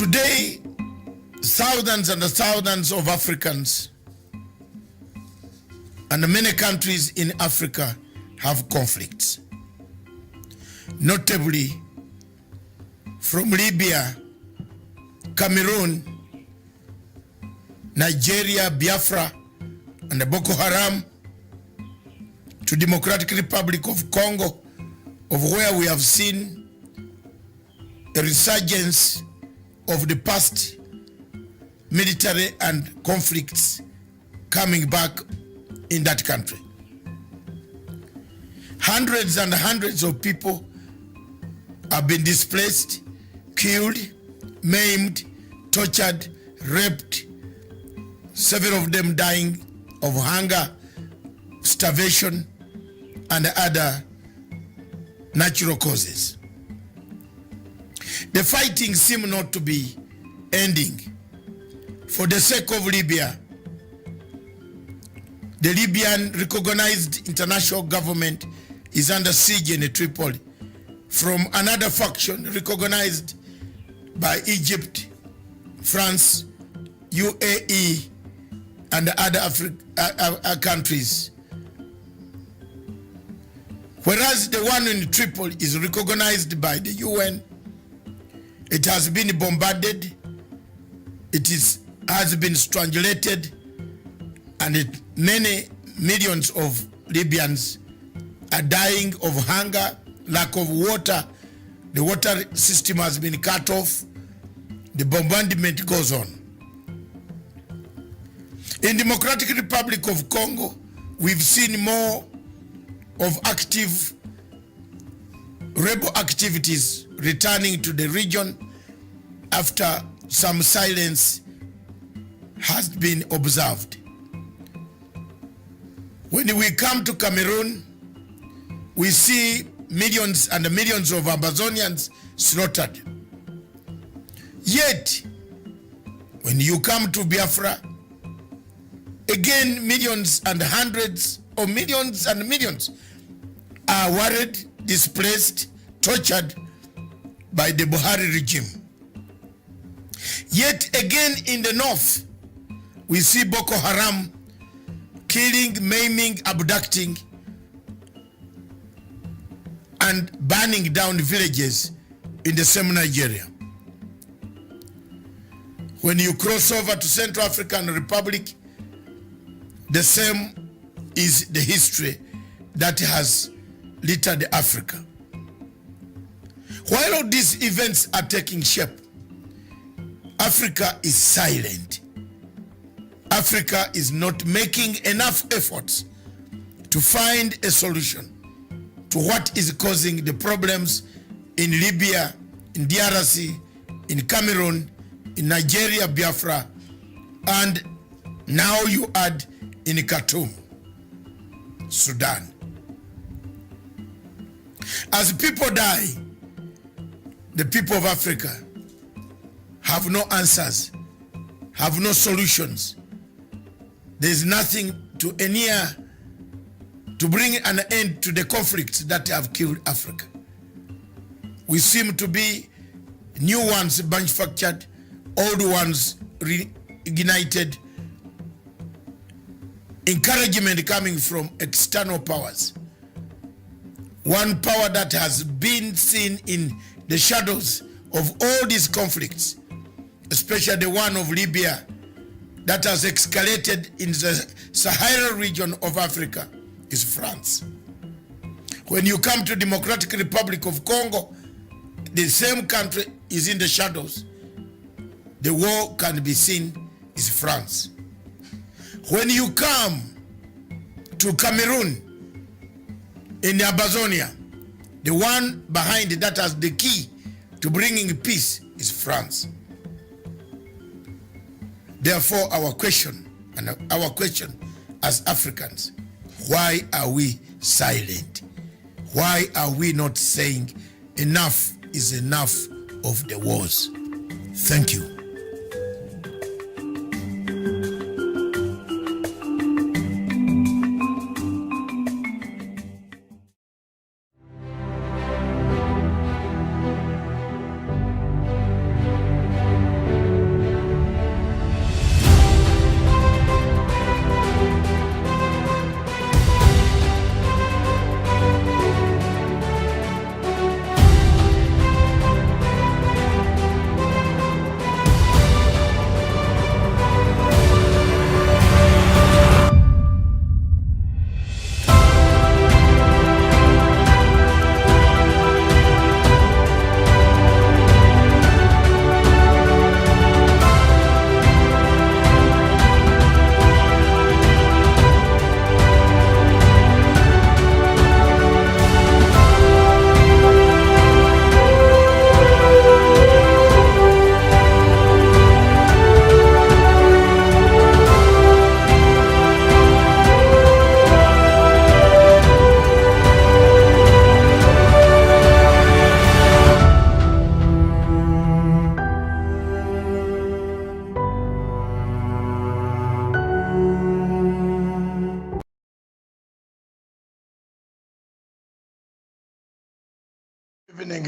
Today, thousands and thousands of Africans and many countries in Africa have conflicts. Notably, from Libya, Cameroon, Nigeria, Biafra, and Boko Haram, to Democratic Republic of Congo, of where we have seen a resurgence of the past military and conflicts coming back in that country. Hundreds and hundreds of people have been displaced, killed, maimed, tortured, raped, several of them dying of hunger, starvation, and other natural causes. The fighting seems not to be ending. For the sake of Libya, the Libyan recognized international government is under siege in Tripoli from another faction recognized by Egypt, France, UAE, and other countries. Whereas the one in Tripoli is recognized by the UN, it has been bombarded, has been strangulated, and many millions of Libyans are dying of hunger, lack of water. The water system has been cut off. The bombardment goes on. In Democratic Republic of Congo, we've seen more of active rebel activities returning to the region after some silence has been observed. When we come to Cameroon, we see millions and millions of Amazonians slaughtered. Yet, when you come to Biafra, again millions and hundreds of millions and millions are worried, displaced, tortured by the Buhari regime. Yet again in the north, we see Boko Haram killing, maiming, abducting, and burning down villages in the same Nigeria. When you cross over to Central African Republic, the same is the history that has littered Africa. While all these events are taking shape, Africa is silent. Africa is not making enough efforts to find a solution to what is causing the problems in Libya, in DRC, in Cameroon, in Nigeria, Biafra, and now you add in Khartoum, Sudan. As people die, the people of Africa have no answers, have no solutions. There is nothing to bring an end to the conflicts that have killed Africa. We seem to be new ones manufactured, old ones reignited, encouragement coming from external powers. One power that has been seen in the shadows of all these conflicts, especially the one of Libya that has escalated in the Sahara region of Africa, is France. When you come to Democratic Republic of Congo, the same country is in the shadows. The war can be seen is France. When you come to Cameroon, in Amazonia, the one behind that has the key to bringing peace is France. Therefore, our question as Africans, why are we silent? Why are we not saying enough is enough of the wars? Thank you.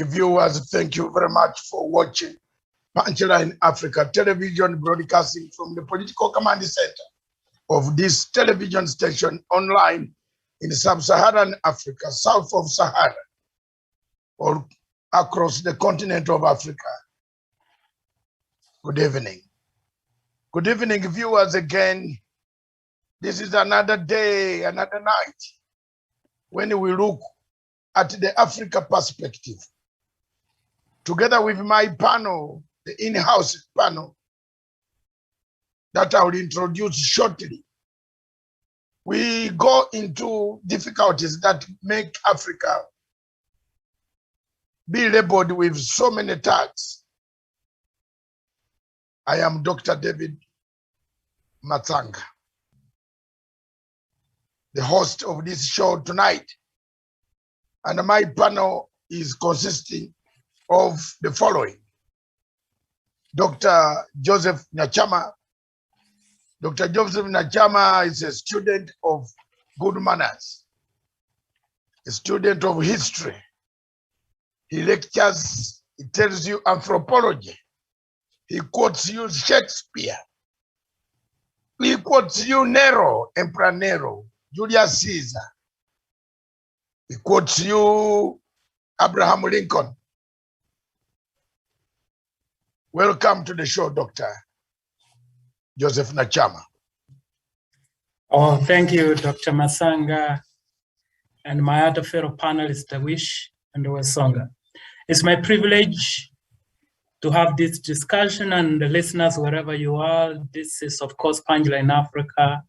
viewers, thank you very much for watching Punchline Africa television broadcasting from the political command center of this television station online in sub-Saharan Africa, south of Sahara, or across the continent of Africa. Good evening. Good evening, viewers, again. This is another day, another night, when we look at the Africa perspective. Together with my panel, the in-house panel, that I will introduce shortly, we go into difficulties that make Africa be labeled with so many tags. I am Dr. David Matsanga, the host of this show tonight. And my panel is consisting of the following: Dr. Joseph Nyachama. Dr. Joseph Nyachama is a student of good manners, a student of history. He lectures, he tells you anthropology. He quotes you Shakespeare. He quotes you Nero, Emperor Nero, Julius Caesar. He quotes you Abraham Lincoln. Welcome to the show, Dr. Joseph Nyachama. Oh, thank you, Dr. Matsanga, and my other fellow panelists, Tawish and Wesonga. It's my privilege to have this discussion, and the listeners, wherever you are. This is, of course, Punchline Africa.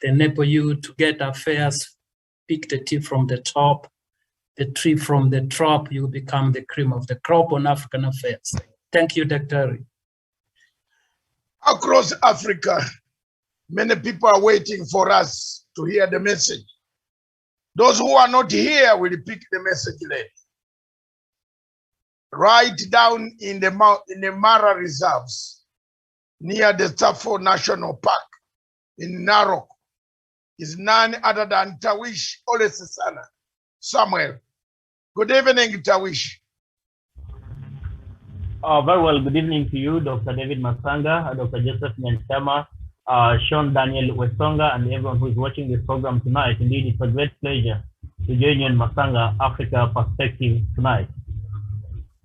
They enable you to get affairs, pick the tea from the top, the tree from the top. You become the cream of the crop on African affairs. Thank you, Dr. Across Africa, many people are waiting for us to hear the message. Those who are not here will pick the message later. Right down in the Mara reserves, near the Tsafo National Park in Narok, is none other than Tawish Olesesana Samuel. Good evening, Tawish. Very well. Good evening to you, Dr. David Matsanga, Dr. Joseph Nyachama, Sean Daniel Wesonga, and everyone who is watching this program tonight. Indeed, it's a great pleasure to join you in Matsanga Africa Perspective tonight.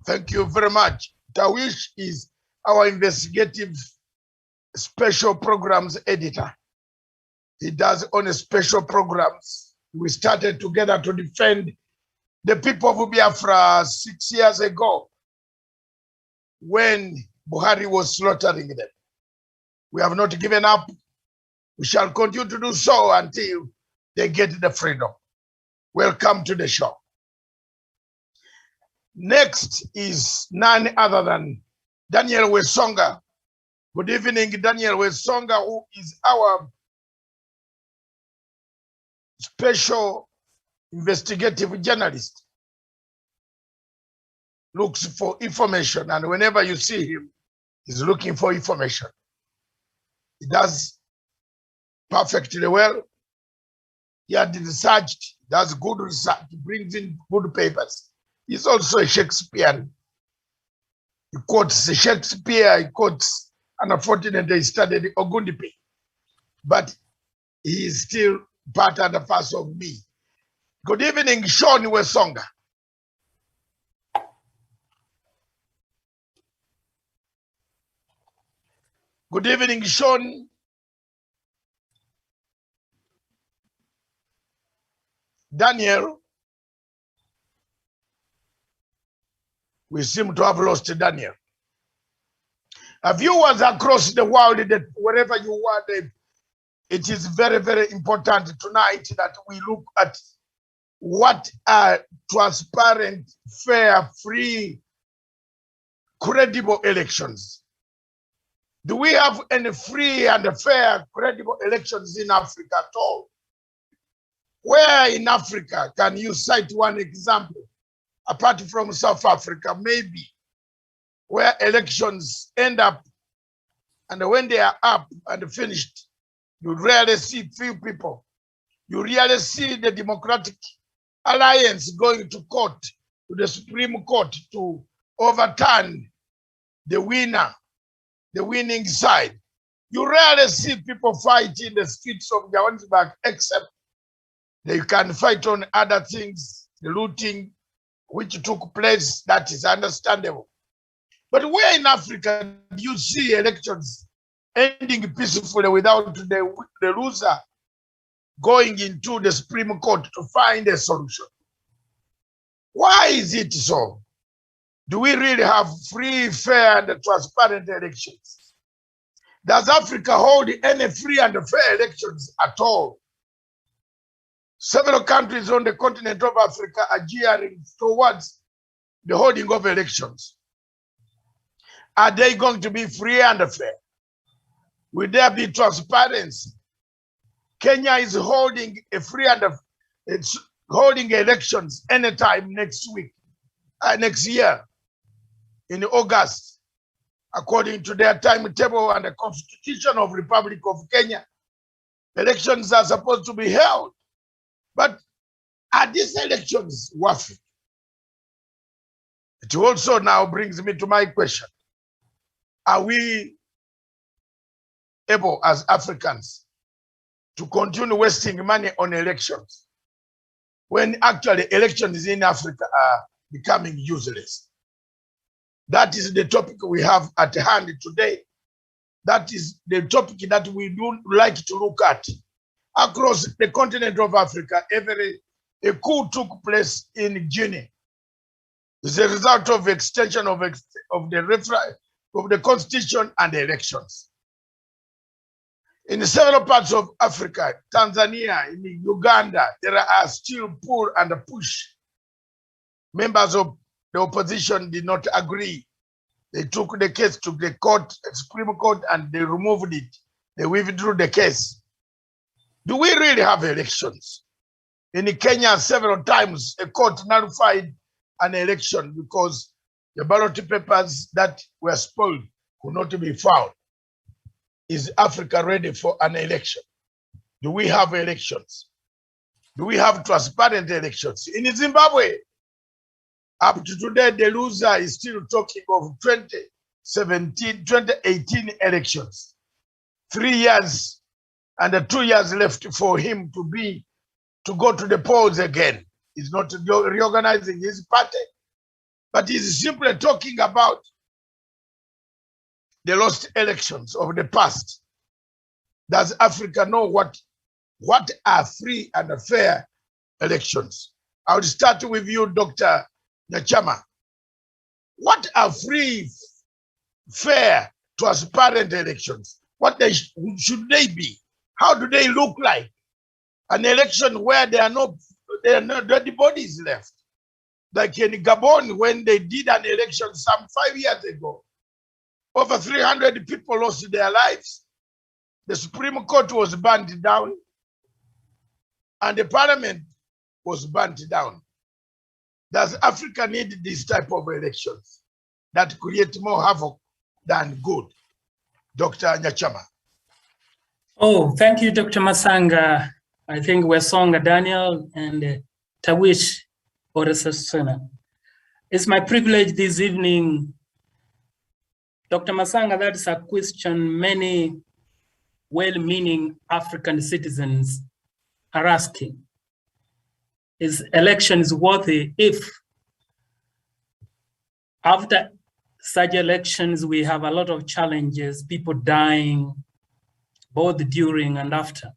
Thank you very much. Tawish is our investigative special programs editor. He does only special programs. We started together to defend the people of Biafra 6 years ago when Buhari was slaughtering them. We have not given up. We shall continue to do so until they get the freedom. Welcome to the show. Next is none other than Daniel Wesonga. Good evening, Daniel Wesonga, who is our special investigative journalist. Looks for information, and whenever you see him, he's looking for information. He does perfectly well. He had researched, does good research, brings in good papers. He's also a Shakespearean. He quotes Shakespeare, he quotes, and unfortunately he studied Ogundipi. But he is still part and a parcel of me. Good evening, Sean Wesonga. Good evening, Sean. Daniel. We seem to have lost Daniel. Viewers across the world, that wherever you are, it is very, very important tonight that we look at what are transparent, fair, free, credible elections. Do we have any free and fair, credible elections in Africa at all? Where in Africa can you cite one example, apart from South Africa, maybe, where elections end up, and when they are up and finished, you rarely see few people. You rarely see the Democratic Alliance going to court to the Supreme Court to overturn the winning side. You rarely see people fight in the streets of Johannesburg, except they can fight on other things, the looting which took place. That is understandable. But where in Africa do you see elections ending peacefully without the loser going into the Supreme Court to find a solution? Why is it so? Do we really have free, fair, and transparent elections? Does Africa hold any free and fair elections at all? Several countries on the continent of Africa are gearing towards the holding of elections. Are they going to be free and fair? Will there be transparency? Kenya is holding a free and it's holding elections anytime next year in August, according to their timetable and the Constitution of Republic of Kenya. Elections are supposed to be held. But are these elections worth it? It also now brings me to my question. Are we able as Africans to continue wasting money on elections when actually elections in Africa are becoming useless? That is the topic we have at hand today. That is the topic that we do like to look at. Across the continent of Africa, a coup took place in Guinea. It's a result of extension of the constitution and the elections. In several parts of Africa, Tanzania, in Uganda, there are still pull and push. Members of the opposition did not agree. They took the case to the court, Supreme Court, and they removed it. They withdrew the case. Do we really have elections? In Kenya, several times, a court nullified an election because the ballot papers that were spoiled could not be found. Is Africa ready for an election? Do we have elections? Do we have transparent elections? In Zimbabwe, up to today, the loser is still talking of 2018 elections. 3 years and 2 years left for him to go to the polls again. He's not reorganizing his party, but he's simply talking about the lost elections of the past. Does Africa know what are free and fair elections? I would start with you, Dr. Nyachama. What are free, fair, transparent elections? What should they be? How do they look like? An election where there are no dirty bodies left. Like in Gabon, when they did an election some 5 years ago, over 300 people lost their lives. The Supreme Court was burned down, and the parliament was burnt down. Does Africa need this type of elections that create more havoc than good? Dr. Nyachama. Oh, thank you, Dr. Matsanga. I think Wesonga Daniel and Tawish Oresasena. It's my privilege this evening. Dr. Matsanga, that's a question many well-meaning African citizens are asking. Is elections worthy if after such elections we have a lot of challenges, people dying, both during and after?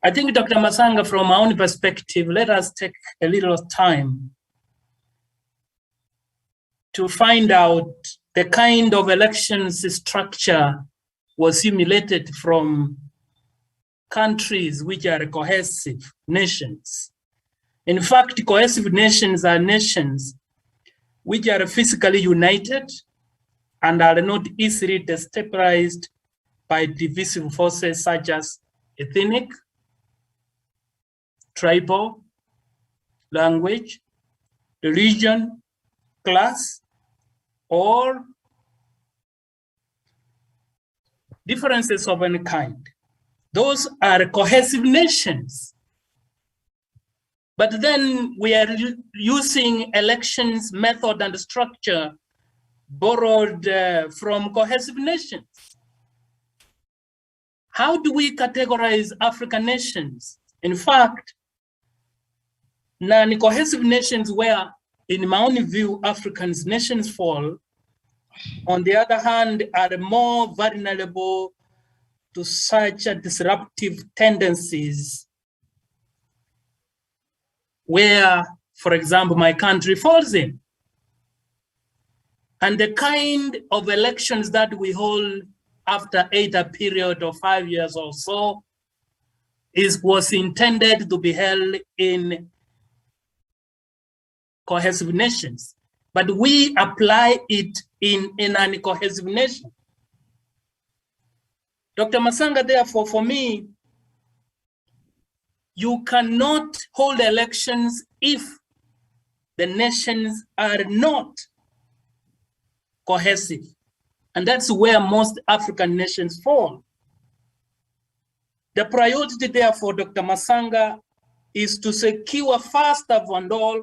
I think, Dr. Matsanga, from our own perspective, let us take a little time to find out the kind of elections structure was simulated from countries which are cohesive nations. In fact, cohesive nations are nations which are physically united and are not easily destabilized by divisive forces such as ethnic, tribal, language, religion, class, or differences of any kind. Those are cohesive nations. But then we are using elections method and structure borrowed from cohesive nations. How do we categorize African nations? In fact, non-cohesive nations where, in my own view, African nations fall, on the other hand, are more vulnerable to such disruptive tendencies where, for example, my country falls in. And the kind of elections that we hold after either period of 5 years or so was intended to be held in cohesive nations, but we apply it in an cohesive nation. Dr. Matsanga, therefore, for me, you cannot hold elections if the nations are not cohesive. And that's where most African nations fall. The priority, therefore, Dr. Matsanga, is to secure first and all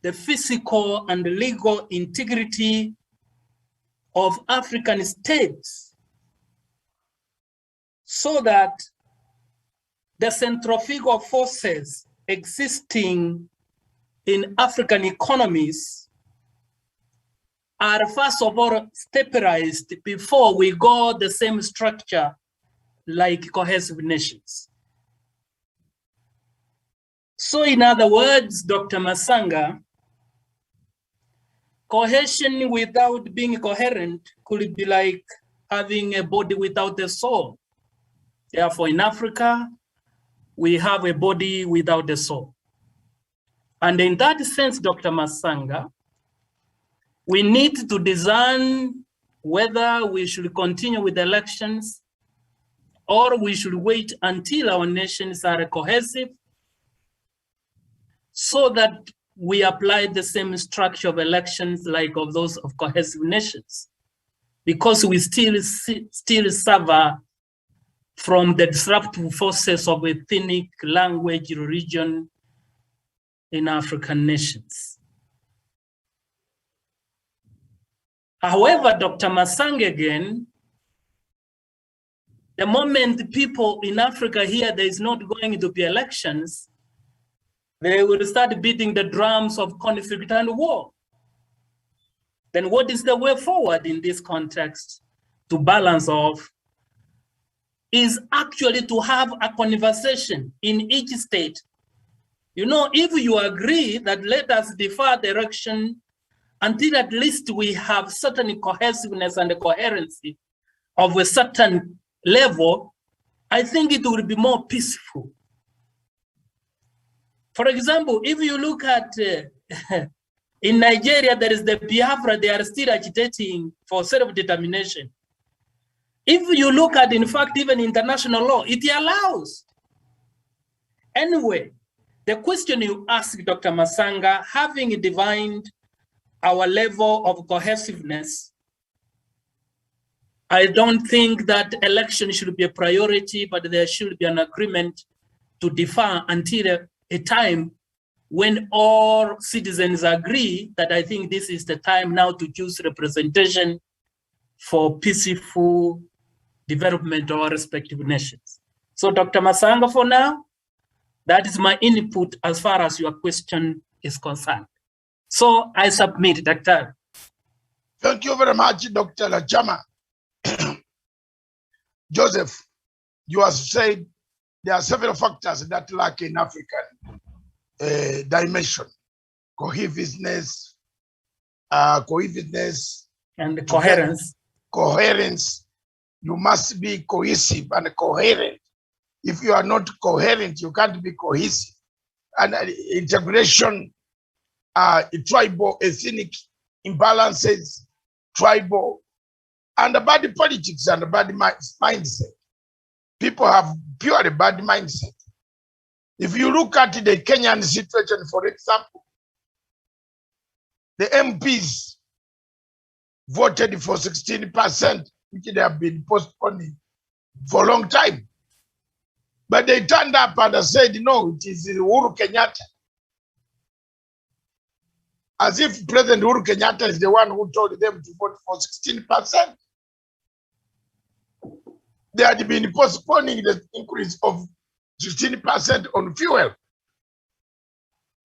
the physical and legal integrity of African states, so that the centrifugal forces existing in African economies are first of all stabilized before we go the same structure like cohesive nations. So in other words, Dr. Matsanga, cohesion without being coherent could be like having a body without a soul. Therefore, in Africa, we have a body without a soul. And in that sense, Dr. Matsanga, we need to design whether we should continue with elections or we should wait until our nations are cohesive so that we apply the same structure of elections like of those of cohesive nations, because we still suffer from the disruptive forces of ethnic, language, religion in African nations. However, Dr. Matsanga, again, the moment people in Africa hear there is not going to be elections, they will start beating the drums of conflict and war. Then what is the way forward in this context to balance off is actually to have a conversation in each state. You know, if you agree that let us defer the election until at least we have certain cohesiveness and coherency of a certain level, I think it will be more peaceful. For example, if you look at in Nigeria, there is the Biafra, they are still agitating for self-determination. If you look at, in fact, even international law, it allows. Anyway, the question you ask, Dr. Matsanga, having divined our level of cohesiveness, I don't think that election should be a priority, but there should be an agreement to defer until a time when all citizens agree that I think this is the time now to choose representation for peaceful development of our respective nations. So Dr. Matsanga, for now, that is my input as far as your question is concerned. So I submit, Dr. Thank you very much, Dr. Lajama. Joseph, you have said there are several factors that lack in African dimension: cohesiveness, and coherence. Coherence. You must be cohesive and coherent. If you are not coherent, you can't be cohesive. And integration, tribal, ethnic imbalances, tribal, and the bad politics and the bad mindset. People have purely bad mindset. If you look at the Kenyan situation, for example, the MPs voted for 16%, which they have been postponing for a long time. But they turned up and said, no, it is Uhuru Kenyatta As if President Uhuru Kenyatta is the one who told them to vote for 16%. They had been postponing the increase of 16% on fuel.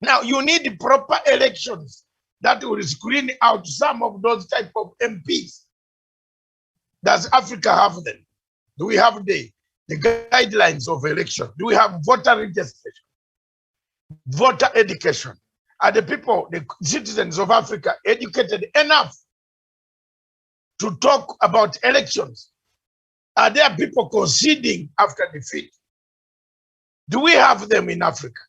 Now you need proper elections that will screen out some of those type of MPs. Does Africa have them? Do we have the guidelines of election? Do we have voter registration, voter education? Are the people, the citizens of Africa, educated enough to talk about elections? Are there people conceding after defeat? Do we have them in Africa?